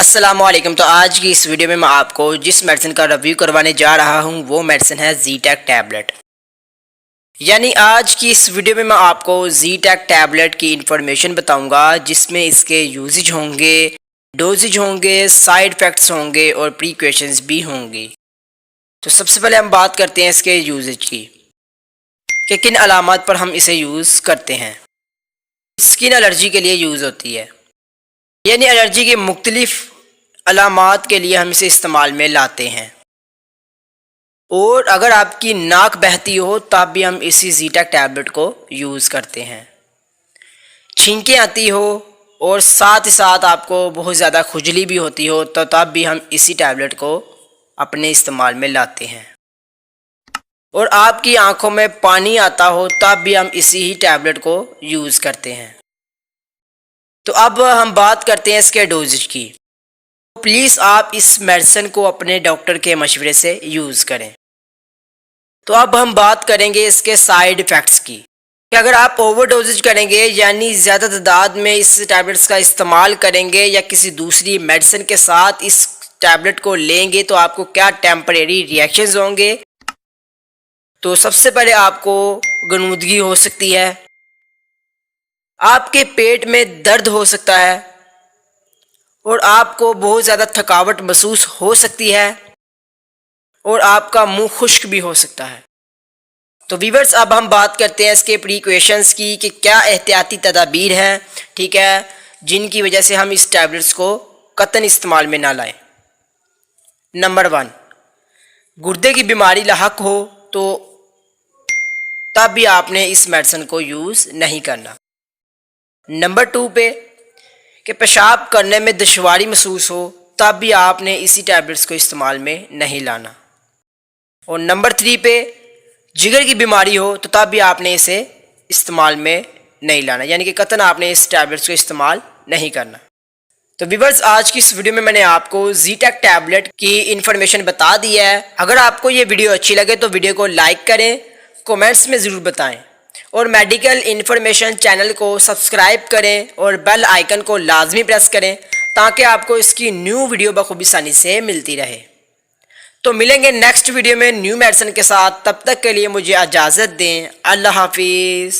अस्सलामुअलैकुम। तो आज की इस वीडियो में मैं आपको जिस मेडिसिन का रिव्यू करवाने जा रहा हूं वो मेडिसिन है ज़ी-टैक टैबलेट। यानी आज की इस वीडियो में मैं आपको ज़ी-टैक टैबलेट की इंफॉर्मेशन बताऊंगा, जिसमें इसके यूजेज होंगे, डोजेज होंगे, साइड इफ़ेक्ट्स होंगे और प्रिकॉशंस भी होंगी। तो सबसे पहले हम बात करते हैं इसके यूजेज की कि किन अलामात पर हम इसे यूज़ करते हैं। स्किन एलर्जी के लिए यूज़ होती है, यानी एलर्जी के मुख्तलिफ अलामात के लिए हम इसे इस्तेमाल में लाते हैं। और अगर आपकी नाक बहती हो तब भी हम इसी ज़ी-टैक टैबलेट को यूज़ करते हैं। छींकें आती हो और साथ ही साथ आपको बहुत ज़्यादा खुजली भी होती हो तो तब भी हम इसी टैबलेट को अपने इस्तेमाल में लाते हैं। और आपकी आंखों में पानी आता हो तब भी हम इसी ही टैबलेट को यूज़ करते हैं। तो अब हम बात करते हैं इसके डोजेज की। प्लीज़ आप इस मेडिसिन को अपने डॉक्टर के मशवरे से यूज़ करें। तो अब हम बात करेंगे इसके साइड इफ़ेक्ट्स की कि अगर आप ओवर डोजेज करेंगे यानी ज़्यादा तादाद में इस टैबलेट्स का इस्तेमाल करेंगे या किसी दूसरी मेडिसिन के साथ इस टैबलेट को लेंगे तो आपको क्या टेम्परेरी रिएक्शंस होंगे। तो सबसे पहले आपको गनूदगी हो सकती है, आपके पेट में दर्द हो सकता है और आपको बहुत ज़्यादा थकावट महसूस हो सकती है और आपका मुंह खुश्क भी हो सकता है। तो व्यूअर्स, अब हम बात करते हैं इसके प्रिकॉशंस की कि क्या एहतियाती तदाबीर हैं, ठीक है, जिनकी वजह से हम इस टैबलेट्स को कतई इस्तेमाल में ना लाएं। नंबर 1, गुर्दे की बीमारी लाहक हो तो तब भी आपने इस मेडिसिन को यूज़ नहीं करना। नंबर 2 पे कि पेशाब करने में दुश्वारी महसूस हो तब भी आपने इसी टैबलेट्स को इस्तेमाल में नहीं लाना। और नंबर 3 पे जिगर की बीमारी हो तो तब भी आपने इसे इस्तेमाल में नहीं लाना, यानी कि कतई आपने इस टैबलेट्स को इस्तेमाल नहीं करना। तो व्यूअर्स, आज की इस वीडियो में मैंने आपको ज़ी-टैक टैबलेट की इन्फॉर्मेशन बता दी है। अगर आपको ये वीडियो अच्छी लगे तो वीडियो को लाइक करें, कमेंट्स में ज़रूर बताएं और मेडिकल इन्फॉर्मेशन चैनल को सब्सक्राइब करें और बेल आइकन को लाजमी प्रेस करें ताकि आपको इसकी न्यू वीडियो बखूबी आसानी से मिलती रहे। तो मिलेंगे नेक्स्ट वीडियो में न्यू मेडिसिन के साथ, तब तक के लिए मुझे इजाज़त दें। अल्लाह हाफिज़।